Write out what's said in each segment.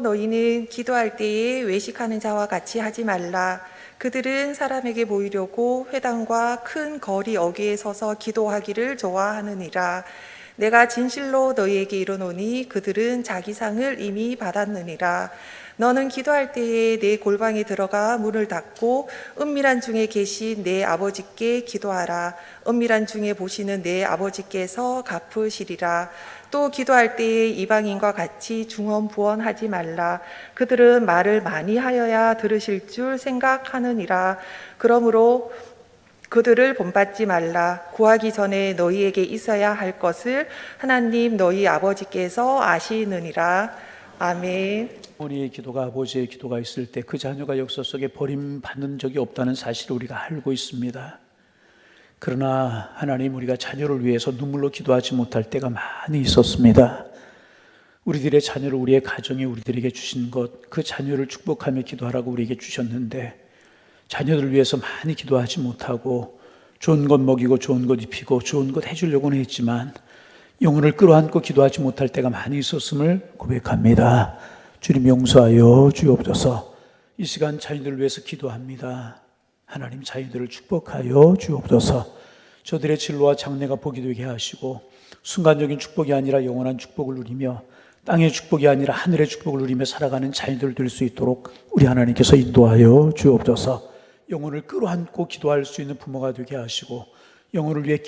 너희는 기도할 때에 외식하는 자와 같이 하지 말라. 그들은 사람에게 보이려고 회당과 큰 거리 어귀에 서서 기도하기를 좋아하느니라. 내가 진실로 너희에게 이르노니 그들은 자기 상을 이미 받았느니라. 너는 기도할 때에 내 골방에 들어가 문을 닫고 은밀한 중에 계신 내 아버지께 기도하라. 은밀한 중에 보시는 내 아버지께서 갚으시리라. 또 기도할 때에 이방인과 같이 중언부언하지 말라. 그들은 말을 많이 하여야 들으실 줄 생각하느니라. 그러므로 그들을 본받지 말라. 구하기 전에 너희에게 있어야 할 것을 하나님 너희 아버지께서 아시느니라. 아멘. 어머니의 기도가, 아버지의 기도가 있을 때 그 자녀가 역사 속에 버림받는 적이 없다는 사실을 우리가 알고 있습니다. 그러나 하나님, 우리가 자녀를 위해서 눈물로 기도하지 못할 때가 많이 있었습니다. 우리들의 자녀를, 우리의 가정이 우리들에게 주신 것, 그 자녀를 축복하며 기도하라고 우리에게 주셨는데 자녀들을 위해서 많이 기도하지 못하고 좋은 것 먹이고 좋은 것 입히고 좋은 것 해주려고는 했지만 영혼을 끌어안고 기도하지 못할 때가 많이 있었음을 고백합니다. 주님 용서하여 주옵소서. 이 시간 자녀들을 위해서 기도합니다. 하나님, 자녀들을 축복하여 주옵소서. 저들의 진로와 장래가 복이 되게 하시고 순간적인 축복이 아니라 영원한 축복을 누리며 땅의 축복이 아니라 하늘의 축복을 누리며 살아가는 자녀들 될 수 있도록 우리 하나님께서 인도하여 주옵소서. 영혼을 끌어안고 기도할 수 있는 부모가 되게 하시고 영혼을 위해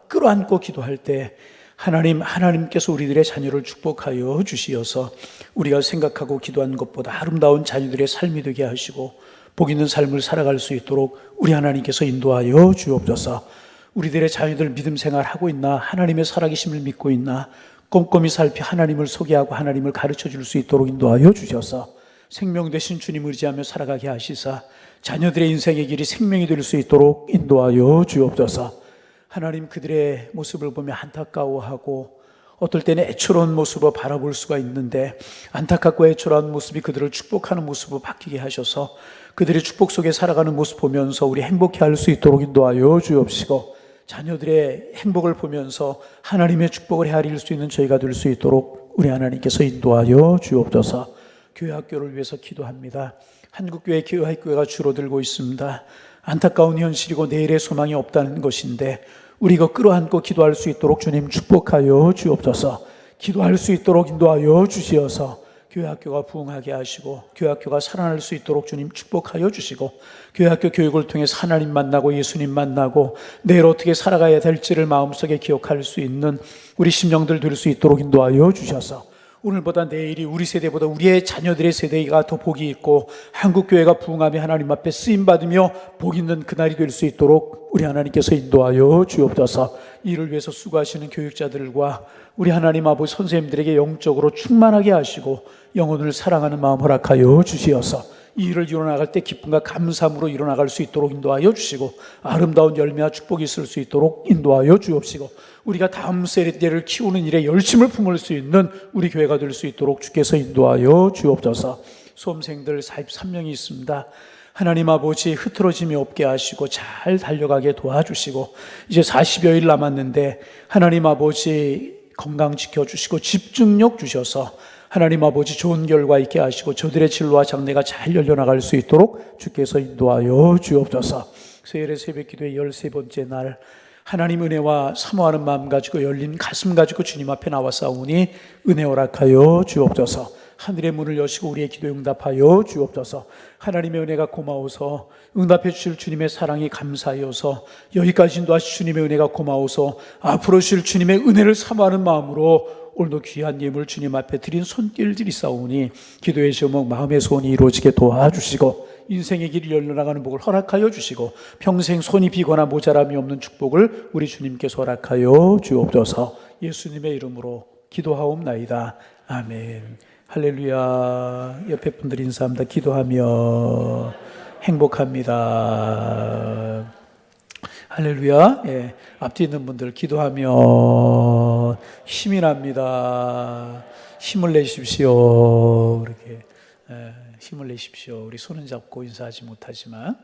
끌어안고 기도할 때 하나님께서 우리들의 자녀를 축복하여 주시어서 우리가 생각하고 기도한 것보다 아름다운 자녀들의 삶이 되게 하시고 복 있는 삶을 살아갈 수 있도록 우리 하나님께서 인도하여 주옵소서. 우리들의 자녀들 믿음 생활하고 있나, 하나님의 살아계심을 믿고 있나 꼼꼼히 살피 하나님을 소개하고 하나님을 가르쳐 줄 수 있도록 인도하여 주셔서 생명 되신 주님 의지하며 살아가게 하시사 자녀들의 인생의 길이 생명이 될 수 있도록 인도하여 주옵소서. 하나님, 그들의 모습을 보며 안타까워하고 어떨 때는 애처로운 모습으로 바라볼 수가 있는데 안타깝고 애처로운 모습이 그들을 축복하는 모습으로 바뀌게 하셔서 그들의 축복 속에 살아가는 모습 보면서 우리 행복해 할 수 있도록 인도하여 주옵시고 자녀들의 행복을 보면서 하나님의 축복을 헤아릴 수 있는 저희가 될 수 있도록 우리 하나님께서 인도하여 주옵소서. 교회 학교를 위해서 기도합니다. 한국교회 교회 학교가 줄어들고 있습니다. 안타까운 현실이고 내일의 소망이 없다는 것인데 우리가 끌어안고 기도할 수 있도록 주님 축복하여 주옵소서. 기도할 수 있도록 인도하여 주시어서 교회 학교가 부흥하게 하시고 교회 학교가 살아날 수 있도록 주님 축복하여 주시고 교회 학교 교육을 통해서 하나님 만나고 예수님 만나고 내일 어떻게 살아가야 될지를 마음속에 기억할 수 있는 우리 심령들 될 수 있도록 인도하여 주셔서 오늘보다 내일이 우리 세대보다 우리의 자녀들의 세대가 더 복이 있고 한국교회가 부흥하며 하나님 앞에 쓰임받으며 복 있는 그날이 될 수 있도록 우리 하나님께서 인도하여 주옵소서. 이를 위해서 수고하시는 교육자들과 우리 하나님 아버지 선생님들에게 영적으로 충만하게 하시고 영혼을 사랑하는 마음 허락하여 주시어서 이 일을 이뤄나갈 때 기쁨과 감사함으로 이뤄나갈 수 있도록 인도하여 주시고 아름다운 열매와 축복이 있을 수 있도록 인도하여 주옵시고 우리가 다음 세대를 키우는 일에 열심을 품을 수 있는 우리 교회가 될 수 있도록 주께서 인도하여 주옵소서. 수험생들 43명이 있습니다. 하나님 아버지, 흐트러짐이 없게 하시고 잘 달려가게 도와주시고 이제 40여일 남았는데 하나님 아버지 건강 지켜주시고 집중력 주셔서 하나님 아버지 좋은 결과 있게 하시고 저들의 진로와 장래가 잘 열려나갈 수 있도록 주께서 인도하여 주옵소서. 수요일의 새벽기도의 13번째 날 하나님 은혜와 사모하는 마음 가지고 열린 가슴 가지고 주님 앞에 나와싸우니 은혜 허락하여 주옵소서. 하늘의 문을 여시고 우리의 기도에 응답하여 주옵소서. 하나님의 은혜가 고마워서 응답해 주실 주님의 사랑이 감사하여서 여기까지 인도하실 주님의 은혜가 고마워서 앞으로 주실 주님의 은혜를 사모하는 마음으로 오늘도 귀한 예물 주님 앞에 드린 손길들이 싸우니 기도의 제목 마음의 소원이 이루어지게 도와주시고 인생의 길을 열려나가는 복을 허락하여 주시고 평생 손이 비거나 모자람이 없는 축복을 우리 주님께서 허락하여 주옵소서. 예수님의 이름으로 기도하옵나이다. 아멘. 할렐루야. 옆에 분들 인사합니다. 기도하며 행복합니다. 할렐루야. 예, 앞뒤 있는 분들 기도하며 힘이 납니다. 힘을 내십시오. 이렇게 힘을 내십시오. 우리 손은 잡고 인사하지 못하지만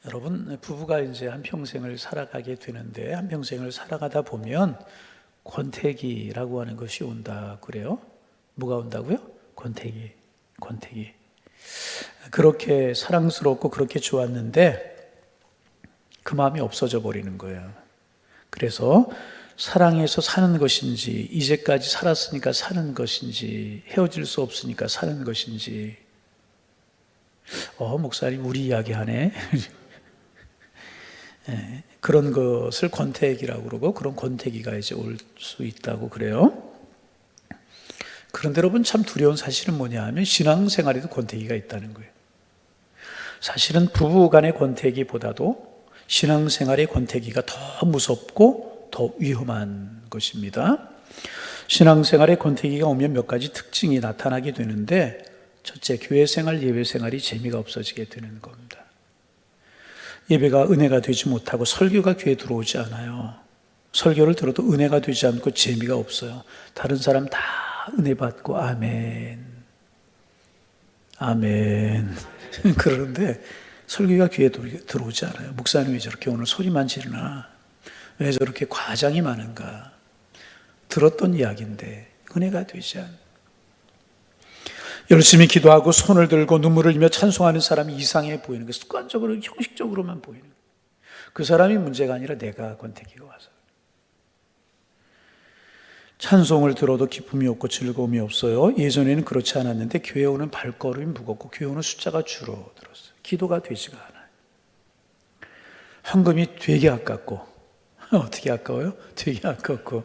여러분, 부부가 이제 한평생을 살아가게 되는데 한평생을 살아가다 보면 권태기라고 하는 것이 온다 그래요. 뭐가 온다고요? 권태기. 그렇게 사랑스럽고 그렇게 좋았는데 그 마음이 없어져 버리는 거예요. 그래서 사랑해서 사는 것인지, 이제까지 살았으니까 사는 것인지, 헤어질 수 없으니까 사는 것인지. 목사님 우리 이야기하네. 그런 것을 권태기라고 그러고, 그런 권태기가 이제 올 수 있다고 그래요. 그런데 여러분, 참 두려운 사실은 뭐냐 하면 신앙생활에도 권태기가 있다는 거예요. 사실은 부부 간의 권태기보다도 신앙생활의 권태기가 더 무섭고 더 위험한 것입니다. 신앙생활의 권태기가 오면 몇 가지 특징이 나타나게 되는데, 첫째, 교회생활, 예배생활이 재미가 없어지게 되는 겁니다. 예배가 은혜가 되지 못하고 설교가 귀에 들어오지 않아요. 설교를 들어도 은혜가 되지 않고 재미가 없어요. 다른 사람 다 은혜 받고 아멘, 아멘 그러는데 설교가 귀에 들어오지 않아요. 목사님 왜 저렇게 오늘 소리만 지르나, 왜 저렇게 과장이 많은가. 들었던 이야기인데 은혜가 되지 않아요. 열심히 기도하고 손을 들고 눈물을 흘리며 찬송하는 사람이 이상해 보이는 거예요. 습관적으로 형식적으로만 보이는 거예요. 그 사람이 문제가 아니라 내가 권태기가 와서. 찬송을 들어도 기쁨이 없고 즐거움이 없어요. 예전에는 그렇지 않았는데 교회 오는 발걸음이 무겁고 교회 오는 숫자가 줄어들었어요. 기도가 되지가 않아요. 헌금이 되게 아깝고 어떻게 아까워요? 되게 아깝고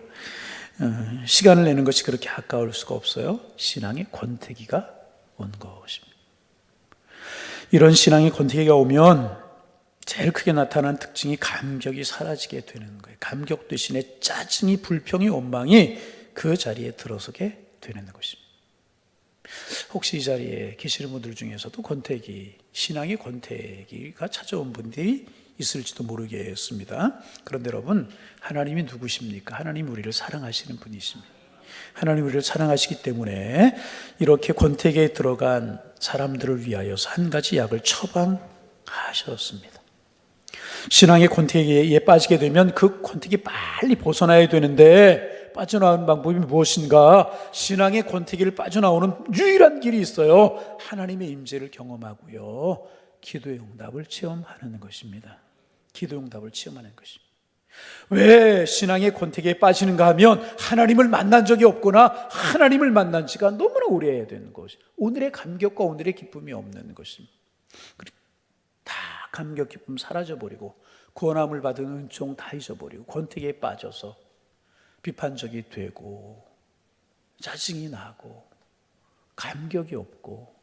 시간을 내는 것이 그렇게 아까울 수가 없어요. 신앙의 권태기가 온 것입니다. 이런 신앙의 권태기가 오면 제일 크게 나타나는 특징이 감격이 사라지게 되는 거예요. 감격 대신에 짜증이, 불평이, 원망이 그 자리에 들어서게 되는 것입니다. 혹시 이 자리에 계시는 분들 중에서도 권태기, 신앙의 권태기가 찾아온 분들이 있을지도 모르겠습니다. 그런데 여러분, 하나님이 누구십니까? 하나님 우리를 사랑하시는 분이십니다. 하나님 우리를 사랑하시기 때문에 이렇게 권태기에 들어간 사람들을 위하여서 한 가지 약을 처방하셨습니다. 신앙의 권태기에 빠지게 되면 그 권태기 빨리 벗어나야 되는데 빠져나오는 방법이 무엇인가? 신앙의 권태기를 빠져나오는 유일한 길이 있어요. 하나님의 임재를 경험하고요, 기도의 응답을 체험하는 것입니다. 기도의 응답을 체험하는 것입니다. 왜 신앙의 권태기에 빠지는가 하면 하나님을 만난 적이 없거나 하나님을 만난 지가 너무나 오래해야 되는 것이, 오늘의 감격과 오늘의 기쁨이 없는 것입니다. 다 감격 기쁨 사라져버리고 구원함을 받은 은총 다 잊어버리고 권태기에 빠져서 비판적이 되고 짜증이 나고 감격이 없고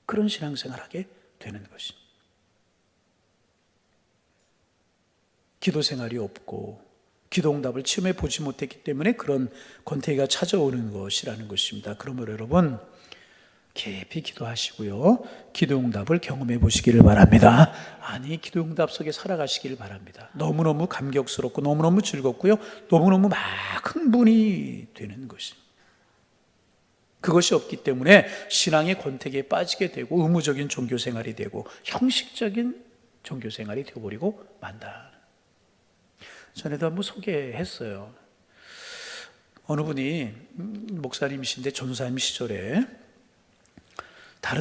그런 신앙생활하게 되는 것입니다. 기도 생활이 없고 기도 응답을 체험해 보지 못했기 때문에 그런 권태기가 찾아오는 것이라는 것입니다. 그러므로 여러분, 깊이 기도하시고요, 기도 응답을 경험해 보시기를 바랍니다. 아니, 기도 응답 속에 살아가시기를 바랍니다. 너무너무 감격스럽고 너무너무 즐겁고요, 너무너무 막 흥분이 되는 것입니다. 그것이 없기 때문에 신앙의 권태기에 빠지게 되고 의무적인 종교생활이 되고 형식적인 종교생활이 되어버리고 만다. 전에도 한번 소개했어요. 어느 분이 목사님이신데 전사님 시절에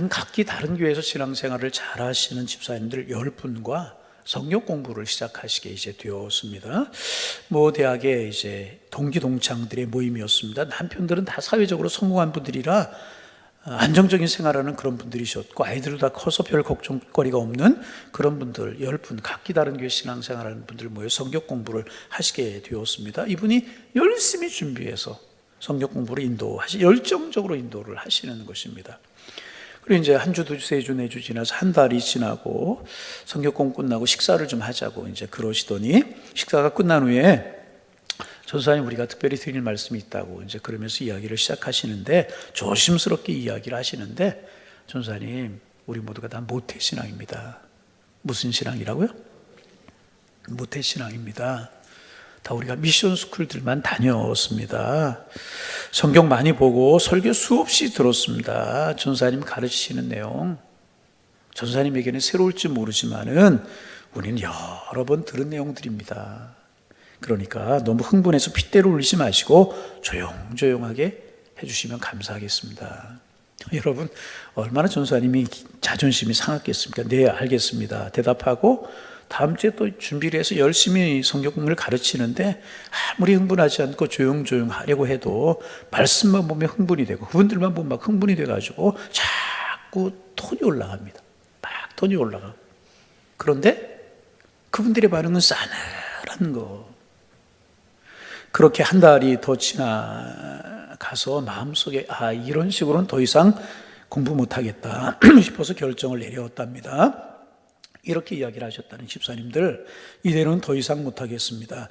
각기 다른 교회에서 신앙생활을 잘 하시는 집사님들 10분과 성경 공부를 시작하시게 이제 되었습니다. 대학의 이제 동기 동창들의 모임이었습니다. 남편들은 다 사회적으로 성공한 분들이라 안정적인 생활하는 그런 분들이셨고, 아이들도 다 커서 별 걱정거리가 없는 그런 분들 10분, 각기 다른 교회 신앙생활하는 분들 모여 성경 공부를 하시게 되었습니다. 이분이 열심히 준비해서 성경 공부를 열정적으로 인도를 하시는 것입니다. 그리고 이제 한 주, 두 주, 세 주, 네 주 지나서 한 달이 지나고 성경 공부 끝나고 식사를 좀 하자고 이제 그러시더니, 식사가 끝난 후에 전사님 우리가 특별히 드릴 말씀이 있다고 이제 그러면서 이야기를 시작하시는데, 조심스럽게 이야기를 하시는데, 전사님 우리 모두가 다 모태신앙입니다. 무슨 신앙이라고요? 모태신앙입니다. 다 우리가 미션 스쿨들만 다녔습니다. 성경 많이 보고 설교 수없이 들었습니다. 전사님 가르치시는 내용 전사님에게는 새로울지 모르지만은 우리는 여러 번 들은 내용들입니다. 그러니까 너무 흥분해서 핏대를 올리지 마시고 조용조용하게 해주시면 감사하겠습니다. 여러분, 얼마나 전사님이 자존심이 상했겠습니까? 네, 알겠습니다. 대답하고 다음 주에 또 준비를 해서 열심히 성경을 가르치는데 아무리 흥분하지 않고 조용조용 하려고 해도 말씀만 보면 흥분이 되고 그분들만 보면 막 흥분이 돼가지고 자꾸 톤이 올라갑니다. 막 톤이 올라가. 그런데 그분들의 반응은 싸늘한 거. 그렇게 한 달이 더 지나가서 마음속에 이런 식으로는 더 이상 공부 못하겠다 싶어서 결정을 내렸답니다. 이렇게 이야기를 하셨다는 집사님들, 이대로는 더 이상 못하겠습니다.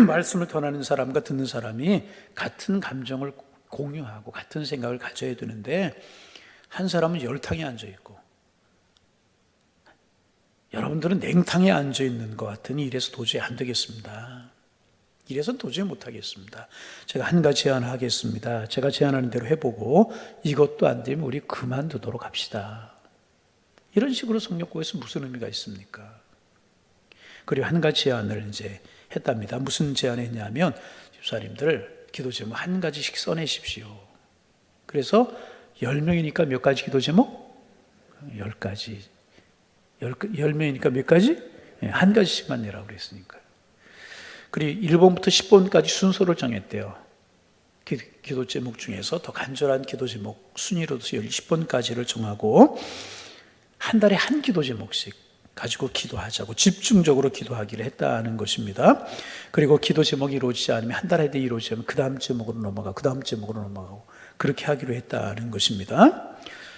말씀을 전하는 사람과 듣는 사람이 같은 감정을 공유하고 같은 생각을 가져야 되는데 한 사람은 열탕에 앉아있고 여러분들은 냉탕에 앉아있는 것 같으니 이래서 도저히 안 되겠습니다. 이래서 도저히 못하겠습니다. 제가 한 가지 제안을 하겠습니다. 제가 제안하는 대로 해보고 이것도 안 되면 우리 그만두도록 합시다. 이런 식으로 성경국에서 무슨 의미가 있습니까? 그리고 한 가지 제안을 이제 했답니다. 무슨 제안을 했냐면 집사님들 기도 제목 한 가지씩 써내십시오. 그래서 10명이니까 몇 가지 기도 제목? 10가지. 10명이니까 몇 가지? 한 가지씩만 내라고 그랬으니까요. 그리고 1번부터 10번까지 순서를 정했대요. 기도 제목 중에서 더 간절한 기도 제목 순위로 10번까지를 정하고 한 달에 한 기도 제목씩 가지고 기도하자고 집중적으로 기도하기를 했다는 것입니다. 그리고 기도 제목이 이루어지지 않으면 한 달에 이루어지지 않으면 그 다음 제목으로 넘어가고 그 다음 제목으로 넘어가고 그렇게 하기로 했다는 것입니다.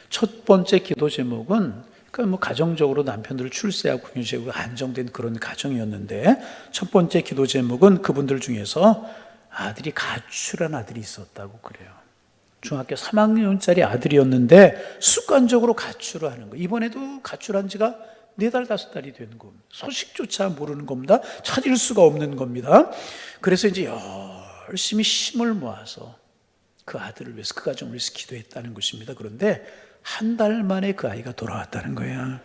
첫 번째 기도 제목은 그러니까 가정적으로 남편들을 출세하고 공유하고 안정된 그런 가정이었는데 첫 번째 기도 제목은 그분들 중에서 아들이 가출한 아들이 있었다고 그래요. 중학교 3학년짜리 아들이었는데 습관적으로 가출을 하는 거예요. 이번에도 가출한 지가 4달, 5달이 되는 겁니다. 소식조차 모르는 겁니다. 찾을 수가 없는 겁니다. 그래서 이제 열심히 힘을 모아서 그 아들을 위해서, 그 가정을 위해서 기도했다는 것입니다. 그런데 한 달 만에 그 아이가 돌아왔다는 거야.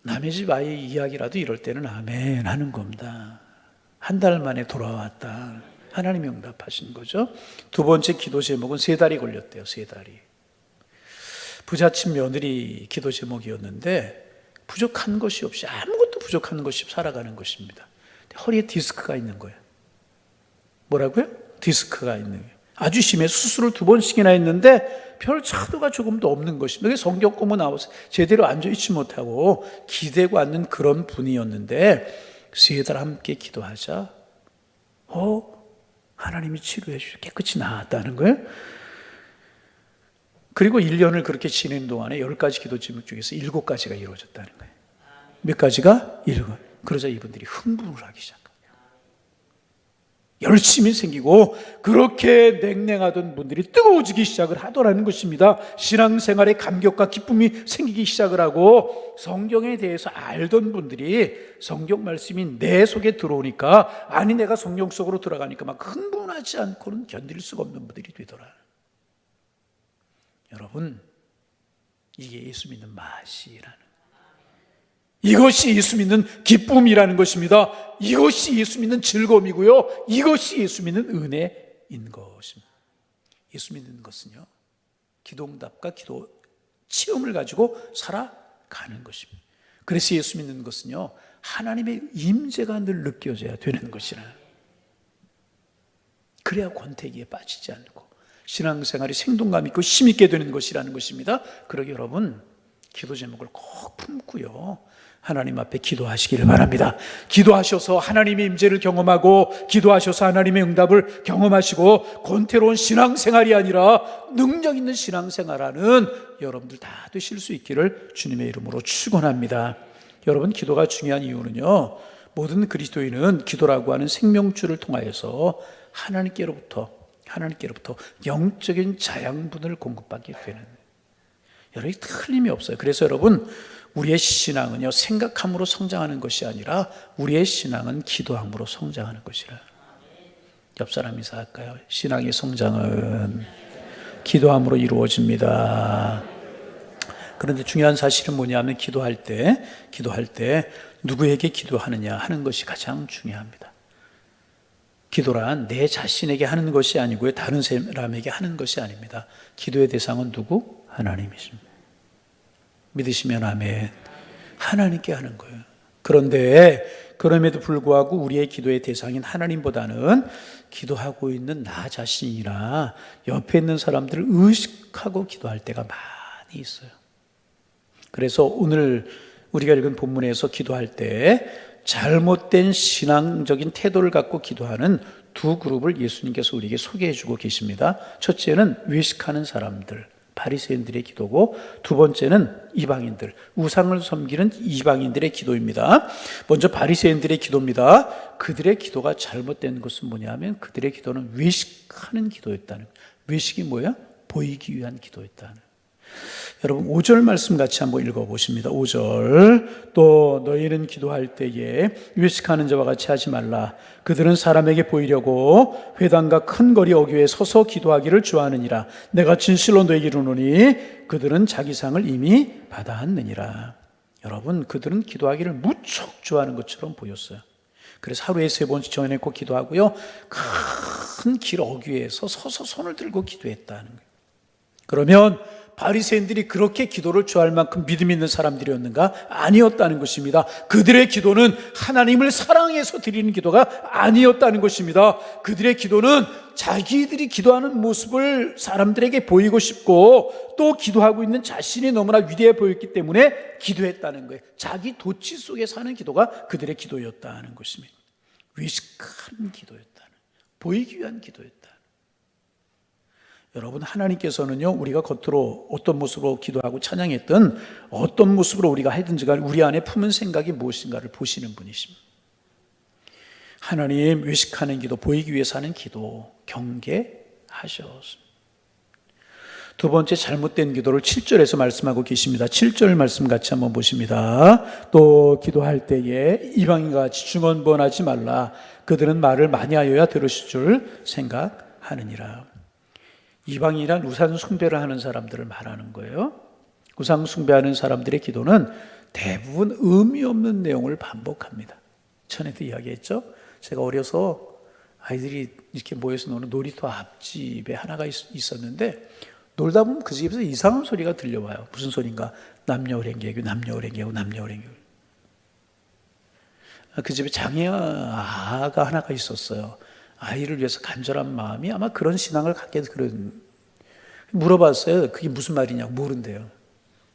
남의 집 아이 이야기라도 이럴 때는 아멘 하는 겁니다. 한 달 만에 돌아왔다. 하나님이 응답하신 거죠. 두 번째 기도 제목은 3달이 걸렸대요. 3달이. 부잣집 며느리 기도 제목이었는데 부족한 것이 없이 아무것도 부족한 것이 없이 살아가는 것입니다. 허리에 디스크가 있는 거예요. 뭐라고요? 디스크가 있는 거예요. 아주 심해서 수술을 2번씩이나 했는데 별 차도가 조금도 없는 것입니다. 성경 공부 나와서 제대로 앉아있지 못하고 기대고 앉는 그런 분이었는데 3달 함께 기도하자 하나님이 치료해 주시고 깨끗이 나았다는 거예요. 그리고 1년을 그렇게 지낸 동안에 10가지 기도 제목 중에서 7가지가 이루어졌다는 거예요. 몇 가지가? 7. 그러자 이분들이 흥분을 하기 시작합니다. 열심히 생기고 그렇게 냉랭하던 분들이 뜨거워지기 시작을 하더라는 것입니다. 신앙생활에 감격과 기쁨이 생기기 시작을 하고 성경에 대해서 알던 분들이 성경 말씀이 내 속에 들어오니까 아니 내가 성경 속으로 들어가니까 막 흥분하지 않고는 견딜 수가 없는 분들이 되더라. 여러분, 이게 예수 믿는 맛이라는, 이것이 예수 믿는 기쁨이라는 것입니다. 이것이 예수 믿는 즐거움이고요. 이것이 예수 믿는 은혜인 것입니다. 예수 믿는 것은요, 기도응답과 기도 체험을 가지고 살아가는 것입니다. 그래서 예수 믿는 것은요, 하나님의 임재가 늘 느껴져야 되는 것이라. 그래야 권태기에 빠지지 않고 신앙생활이 생동감 있고 힘있게 되는 것이라는 것입니다. 그러기 여러분, 기도 제목을 꼭 품고요, 하나님 앞에 기도하시기를 바랍니다. 기도하셔서 하나님의 임재를 경험하고 기도하셔서 하나님의 응답을 경험하시고 권태로운 신앙생활이 아니라 능력 있는 신앙생활하는 여러분들 다 되실 수 있기를 주님의 이름으로 축원합니다. 여러분, 기도가 중요한 이유는요, 모든 그리스도인은 기도라고 하는 생명줄을 통하여서 하나님께로부터 영적인 자양분을 공급받게 되는, 여러분 틀림이 없어요. 그래서 여러분, 우리의 신앙은요, 생각함으로 성장하는 것이 아니라 우리의 신앙은 기도함으로 성장하는 것이라. 옆 사람 인사할까요? 신앙의 성장은 기도함으로 이루어집니다. 그런데 중요한 사실은 뭐냐면 기도할 때 누구에게 기도하느냐 하는 것이 가장 중요합니다. 기도란 내 자신에게 하는 것이 아니고요, 다른 사람에게 하는 것이 아닙니다. 기도의 대상은 누구? 하나님이십니다. 믿으시면 아멘. 하나님께 하는 거예요. 그런데 그럼에도 불구하고 우리의 기도의 대상인 하나님보다는 기도하고 있는 나 자신이나 옆에 있는 사람들을 의식하고 기도할 때가 많이 있어요. 그래서 오늘 우리가 읽은 본문에서 기도할 때 잘못된 신앙적인 태도를 갖고 기도하는 두 그룹을 예수님께서 우리에게 소개해 주고 계십니다. 첫째는 외식하는 사람들, 바리새인들의 기도고, 두 번째는 이방인들, 우상을 섬기는 이방인들의 기도입니다. 먼저 바리새인들의 기도입니다. 그들의 기도가 잘못된 것은 뭐냐면 그들의 기도는 외식하는 기도였다는 거예요. 외식이 뭐야? 보이기 위한 기도였다는 거예요. 여러분 5절 말씀 같이 한번 읽어보십니다. 5절, 또 너희는 기도할 때에 외식하는 자와 같이 하지 말라. 그들은 사람에게 보이려고 회당과 큰 거리 어귀에 서서 기도하기를 좋아하느니라. 내가 진실로 너에게 이르노니 그들은 자기 상을 이미 받아왔느니라. 여러분, 그들은 기도하기를 무척 좋아하는 것처럼 보였어요. 그래서 하루에 3번씩 정해놓고 기도하고요, 큰 길 어귀에서 서서 손을 들고 기도했다는 거예요. 그러면 바리새인들이 그렇게 기도를 좋아할 만큼 믿음 있는 사람들이었는가? 아니었다는 것입니다. 그들의 기도는 하나님을 사랑해서 드리는 기도가 아니었다는 것입니다. 그들의 기도는 자기들이 기도하는 모습을 사람들에게 보이고 싶고, 또 기도하고 있는 자신이 너무나 위대해 보였기 때문에 기도했다는 거예요. 자기 도취 속에 사는 기도가 그들의 기도였다는 것입니다. 외식하는 기도였다는, 보이기 위한 기도였다. 여러분, 하나님께서는요, 우리가 겉으로 어떤 모습으로 기도하고 찬양했든 어떤 모습으로 우리가 하든지 간에 우리 안에 품은 생각이 무엇인가를 보시는 분이십니다. 하나님, 외식하는 기도, 보이기 위해서 하는 기도 경계하셨습니다. 두 번째, 잘못된 기도를 7절에서 말씀하고 계십니다. 7절 말씀 같이 한번 보십니다. 또 기도할 때에 이방인과 같이 중언부언하지 말라. 그들은 말을 많이 하여야 들으실 줄 생각하느니라. 이방인이란 우상 숭배를 하는 사람들을 말하는 거예요. 우상 숭배하는 사람들의 기도는 대부분 의미 없는 내용을 반복합니다. 전에도 이야기했죠. 제가 어려서 아이들이 이렇게 모여서 노는 놀이터 앞집에 하나가 있었는데, 놀다 보면 그 집에서 이상한 소리가 들려와요. 무슨 소리인가? 남녀오랭개교, 남녀오랭개고, 남녀오랭개고. 그 집에 장애아가 하나가 있었어요. 아이를 위해서 간절한 마음이 아마 그런 신앙을 갖게 그런. 물어봤어요. 그게 무슨 말이냐고. 모른대요.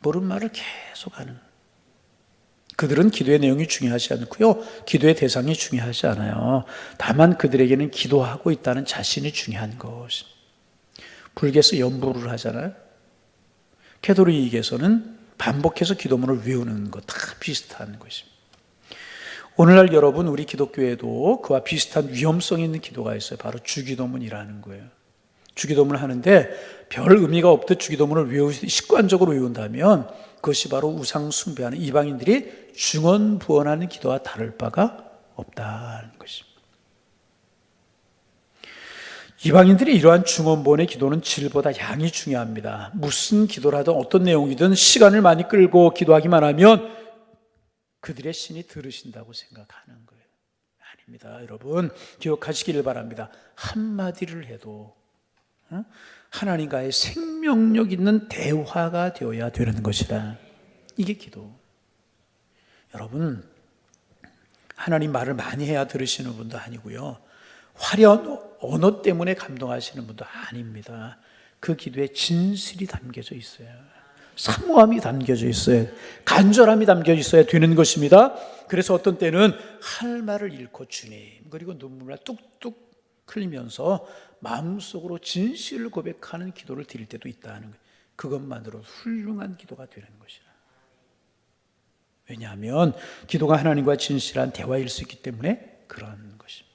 모르는 말을 계속 하는. 그들은 기도의 내용이 중요하지 않고요, 기도의 대상이 중요하지 않아요. 다만 그들에게는 기도하고 있다는 자신이 중요한 것입니다. 불교에서 연부를 하잖아요. 캐톨릭에서는 반복해서 기도문을 외우는 것 다 비슷한 것입니다. 오늘날 여러분, 우리 기독교에도 그와 비슷한 위험성이 있는 기도가 있어요. 바로 주기도문이라는 거예요. 주기도문을 하는데 별 의미가 없듯 주기도문을 습관적으로 외운다면 그것이 바로 우상 숭배하는 이방인들이 중언부언하는 기도와 다를 바가 없다는 것입니다. 이방인들이 이러한 중언부언의 기도는 질보다 양이 중요합니다. 무슨 기도라든 어떤 내용이든 시간을 많이 끌고 기도하기만 하면 그들의 신이 들으신다고 생각하는 거예요. 아닙니다. 여러분, 기억하시기를 바랍니다. 한마디를 해도 하나님과의 생명력 있는 대화가 되어야 되는 것이라. 이게 기도. 여러분, 하나님 말을 많이 해야 들으시는 분도 아니고요, 화려한 언어 때문에 감동하시는 분도 아닙니다. 그 기도에 진실이 담겨져 있어요. 사모함이 담겨져 있어요. 간절함이 담겨져 있어야 되는 것입니다. 그래서 어떤 때는 할 말을 잃고 주님, 그리고 눈물을 뚝뚝 흘리면서 마음속으로 진실을 고백하는 기도를 드릴 때도 있다는 거예요. 그것만으로 훌륭한 기도가 되는 것이라. 왜냐하면 기도가 하나님과 진실한 대화일 수 있기 때문에 그런 것입니다.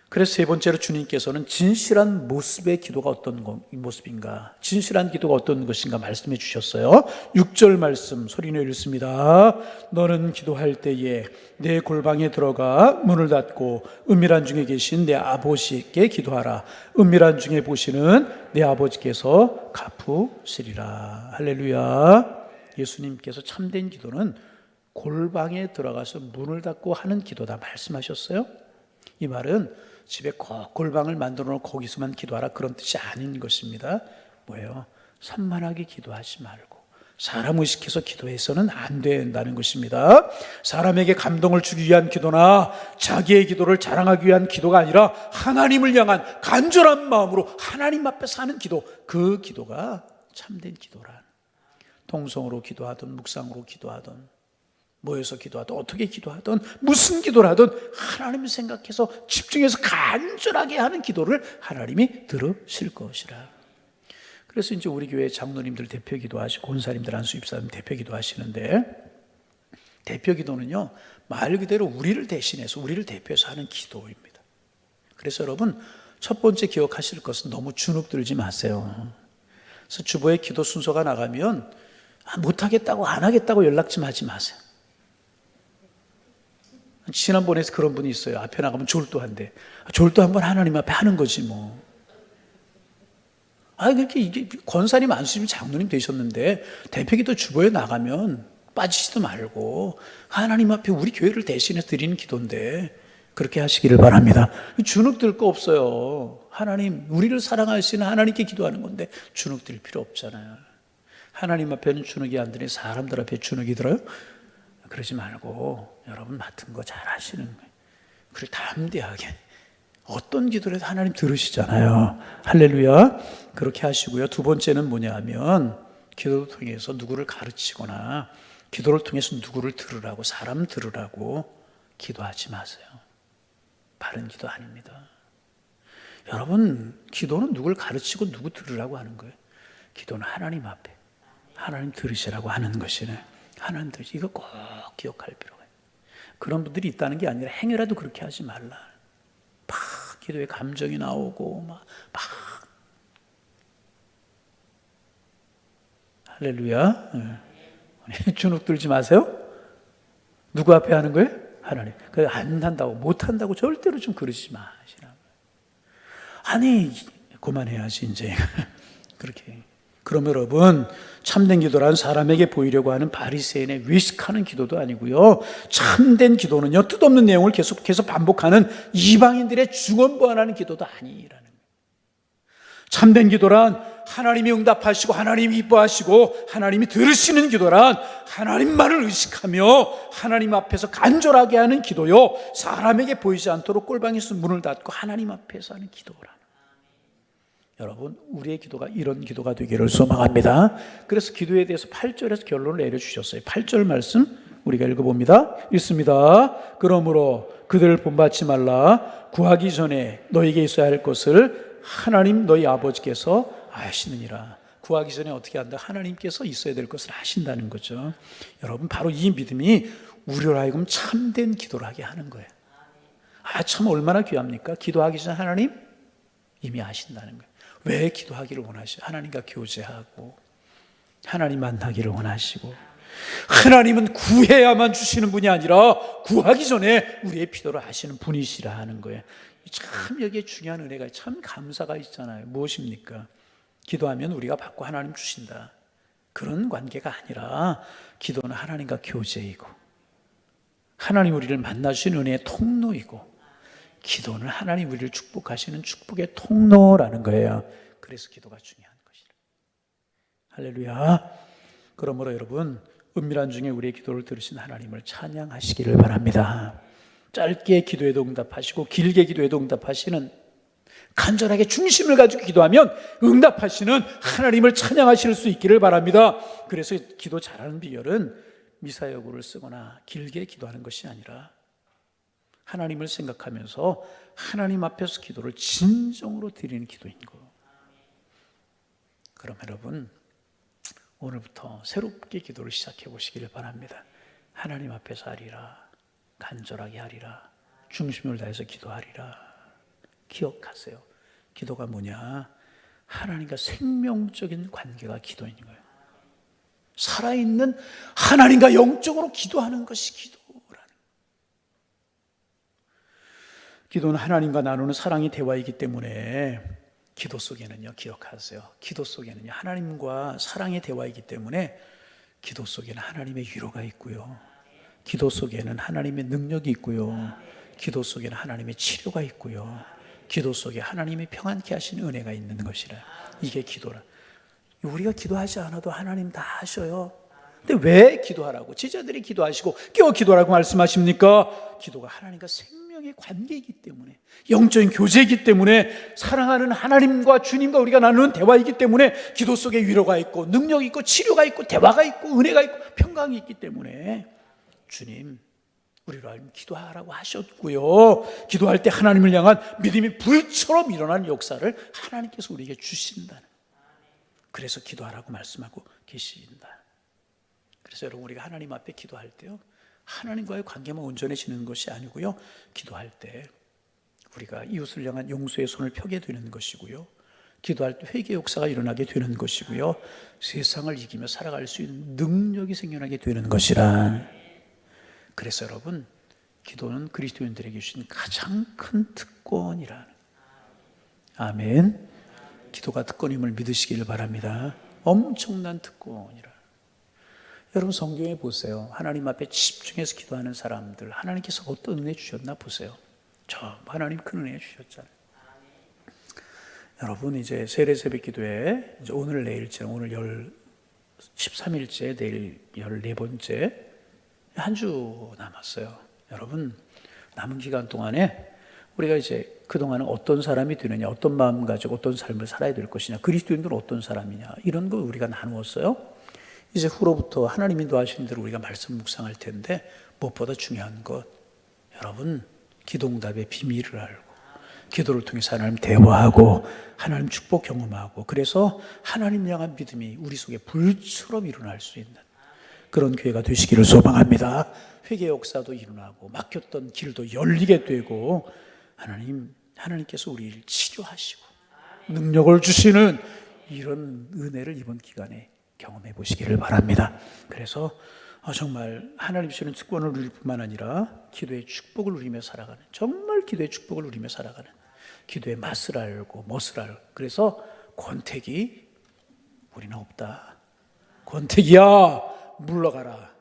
그래서 세 번째로 주님께서는 진실한 모습의 기도가 어떤 모습인가, 진실한 기도가 어떤 것인가 말씀해 주셨어요. 6절 말씀 소리내어 읽습니다. 너는 기도할 때에 내 골방에 들어가 문을 닫고 은밀한 중에 계신 내 아버지께 기도하라. 은밀한 중에 보시는 내 아버지께서 갚으시리라. 할렐루야. 예수님께서 참된 기도는 골방에 들어가서 문을 닫고 하는 기도다 말씀하셨어요. 이 말은 집에 골방을 만들어 놓고 거기서만 기도하라 그런 뜻이 아닌 것입니다. 뭐예요? 산만하게 기도하지 말고 사람 의식해서 기도해서는 안 된다는 것입니다. 사람에게 감동을 주기 위한 기도나 자기의 기도를 자랑하기 위한 기도가 아니라 하나님을 향한 간절한 마음으로 하나님 앞에서 하는 기도, 그 기도가 참된 기도란. 통성으로 기도하든 묵상으로 기도하든 모여서 기도하든 어떻게 기도하든 무슨 기도를 하든 하나님을 생각해서 집중해서 간절하게 하는 기도를 하나님이 들으실 것이라. 그래서 이제 우리 교회 장로님들 대표 기도하시고 권사님들 안수집사님 대표 기도하시는데, 대표 기도는요 말 그대로 우리를 대신해서 우리를 대표해서 하는 기도입니다. 그래서 여러분 첫 번째 기억하실 것은 너무 주눅 들지 마세요. 그래서 주보에 기도 순서가 나가면 못하겠다고 안 하겠다고 연락 좀 하지 마세요. 지난번에 그런 분이 있어요. 앞에 나가면 졸도한대. 졸도 한번 하나님 앞에 하는 거지 뭐. 그렇게 이게 권사님 안수님 장로님 되셨는데 대표기도 주보에 나가면 빠지지도 말고 하나님 앞에 우리 교회를 대신해서 드리는 기도인데 그렇게 하시기를 바랍니다. 주눅 들 거 없어요. 하나님, 우리를 사랑하시는 하나님께 기도하는 건데 주눅 들 필요 없잖아요. 하나님 앞에는 주눅이 안 드니 사람들 앞에 주눅이 들어요? 그러지 말고 여러분 맡은 거 잘 하시는 거예요. 그리고 담대하게 어떤 기도를 해도 하나님 들으시잖아요. 할렐루야. 그렇게 하시고요. 두 번째는 뭐냐 하면 기도를 통해서 누구를 가르치거나 기도를 통해서 누구를 들으라고, 사람 들으라고 기도하지 마세요. 바른 기도 아닙니다. 여러분, 기도는 누구를 가르치고 누구 들으라고 하는 거예요. 기도는 하나님 앞에 하나님 들으시라고 하는 것이네. 하나님 들으시, 이거 꼭 기억할 필요가 있어요. 그런 분들이 있다는 게 아니라 행여라도 그렇게 하지 말라. 막 기도에 감정이 나오고 막 할렐루야. 주눅 들지 마세요. 누구 앞에 하는 거예요? 하나님. 안 한다고 못 한다고 절대로 좀 그러지 마시라. 아니 그만해야지 이제. 그렇게. 그럼 여러분, 참된 기도란 사람에게 보이려고 하는 바리새인의 외식하는 기도도 아니고요. 참된 기도는요, 뜻없는 내용을 계속해서 반복하는 이방인들의 중언부언하는 기도도 아니라는 거예요. 참된 기도란 하나님이 응답하시고 하나님이 이뻐하시고 하나님이 들으시는 기도란 하나님만을 의식하며 하나님 앞에서 간절하게 하는 기도요, 사람에게 보이지 않도록 꼴방에서 문을 닫고 하나님 앞에서 하는 기도라. 여러분, 우리의 기도가 이런 기도가 되기를 소망합니다. 그래서 기도에 대해서 8절에서 결론을 내려주셨어요. 8절 말씀 우리가 읽어봅니다. 읽습니다. 그러므로 그들을 본받지 말라. 구하기 전에 너에게 있어야 할 것을 하나님 너희 아버지께서 아시느니라. 구하기 전에 어떻게 한다? 하나님께서 있어야 될 것을 아신다는 거죠. 여러분, 바로 이 믿음이 우리로 하여금 참된 기도를 하게 하는 거예요. 참 얼마나 귀합니까? 기도하기 전에 하나님 이미 아신다는 거예요. 왜 기도하기를 원하시죠? 하나님과 교제하고 하나님 만나기를 원하시고, 하나님은 구해야만 주시는 분이 아니라 구하기 전에 우리의 필요를 아시는 분이시라 하는 거예요. 참 여기에 중요한 은혜가, 참 감사가 있잖아요. 무엇입니까? 기도하면 우리가 받고 하나님 주신다, 그런 관계가 아니라 기도는 하나님과 교제이고 하나님 우리를 만나주신 은혜의 통로이고 기도는 하나님 우리를 축복하시는 축복의 통로라는 거예요. 그래서 기도가 중요한 것이라. 할렐루야. 그러므로 여러분, 은밀한 중에 우리의 기도를 들으신 하나님을 찬양하시기를 바랍니다. 짧게 기도에도 응답하시고 길게 기도에도 응답하시는, 간절하게 중심을 가지고 기도하면 응답하시는 하나님을 찬양하실 수 있기를 바랍니다. 그래서 기도 잘하는 비결은 미사여구를 쓰거나 길게 기도하는 것이 아니라 하나님을 생각하면서 하나님 앞에서 기도를 진정으로 드리는 기도인 거예요. 그럼 여러분, 오늘부터 새롭게 기도를 시작해 보시기를 바랍니다. 하나님 앞에서 하리라, 간절하게 하리라, 중심을 다해서 기도하리라. 기억하세요. 기도가 뭐냐? 하나님과 생명적인 관계가 기도인 거예요. 살아있는 하나님과 영적으로 기도하는 것이 기도라는. 기도는 하나님과 나누는 사랑의 대화이기 때문에 기도 속에는요, 기억하세요. 기도 속에는요, 하나님과 사랑의 대화이기 때문에 기도 속에는 하나님의 위로가 있고요, 기도 속에는 하나님의 능력이 있고요, 기도 속에는 하나님의 치료가 있고요. 기도 속에 하나님이 평안케 하신 은혜가 있는 것이라. 이게 기도라. 우리가 기도하지 않아도 하나님 다 하셔요. 근데 왜 기도하라고? 제자들이 기도하시고 깨어 기도하라고 말씀하십니까? 기도가 하나님과 생명의 관계이기 때문에, 영적인 교제이기 때문에, 사랑하는 하나님과 주님과 우리가 나누는 대화이기 때문에 기도 속에 위로가 있고 능력이 있고 치료가 있고 대화가 있고 은혜가 있고 평강이 있기 때문에 주님 우리로 하여금 기도하라고 하셨고요. 기도할 때 하나님을 향한 믿음이 불처럼 일어나는 역사를 하나님께서 우리에게 주신다는, 그래서 기도하라고 말씀하고 계신다. 그래서 여러분, 우리가 하나님 앞에 기도할 때요, 하나님과의 관계만 온전해지는 것이 아니고요, 기도할 때 우리가 이웃을 향한 용서의 손을 펴게 되는 것이고요, 기도할 때 회개 역사가 일어나게 되는 것이고요, 세상을 이기며 살아갈 수 있는 능력이 생겨나게 되는 것이라. 그래서 여러분, 기도는 그리스도인들에게 주신 가장 큰 특권이라. 아멘. 기도가 특권임을 믿으시기를 바랍니다. 엄청난 특권이라. 여러분, 성경에 보세요. 하나님 앞에 집중해서 기도하는 사람들, 하나님께서 어떤 은혜 주셨나 보세요. 저 하나님 큰 은혜 주셨잖아요. 여러분, 이제 세례 새벽 기도회, 이제 오늘 내일째, 오늘 13일째, 내일 14번째, 한 주 남았어요. 여러분, 남은 기간 동안에 우리가 이제 그동안은 어떤 사람이 되느냐, 어떤 마음 가지고 어떤 삶을 살아야 될 것이냐, 그리스도인들은 어떤 사람이냐, 이런 걸 우리가 나누었어요. 이제 후로부터 하나님이 도와주신 대로 우리가 말씀 묵상할 텐데, 무엇보다 중요한 것, 여러분, 기도응답의 비밀을 알고 기도를 통해서 하나님 대화하고 하나님 축복 경험하고, 그래서 하나님 향한 믿음이 우리 속에 불처럼 일어날 수 있는 그런 교회가 되시기를 소망합니다. 회개 역사도 일어나고 막혔던 길도 열리게 되고, 하나님께서 우리를 치료하시고 능력을 주시는 이런 은혜를 이번 기간에 경험해 보시기를 바랍니다. 그래서 정말 하나님 주시는 특권을 누릴 뿐만 아니라 기도의 축복을 누리며 살아가는, 정말 기도의 축복을 누리며 살아가는, 기도의 맛을 알고 멋을 알고, 그래서 권태기 우리는 없다. 권태기야 물러가라.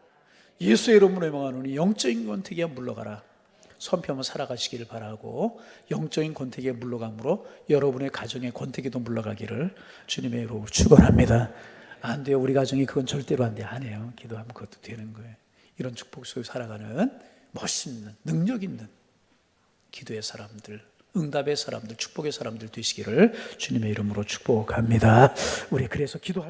예수의 이름으로 명하노니 영적인 권태기야 물러가라. 선표하며 살아가시기를 바라고, 영적인 권태기에 물러감으로 여러분의 가정의 권태기도 물러가기를 주님의 이름으로 축원합니다. 안 돼요. 우리 가정이 그건 절대로 안 돼. 안 해요. 기도하면 그것도 되는 거예요. 이런 축복 속에 살아가는 멋있는, 능력 있는 기도의 사람들, 응답의 사람들, 축복의 사람들 되시기를 주님의 이름으로 축복합니다. 우리 그래서 기도할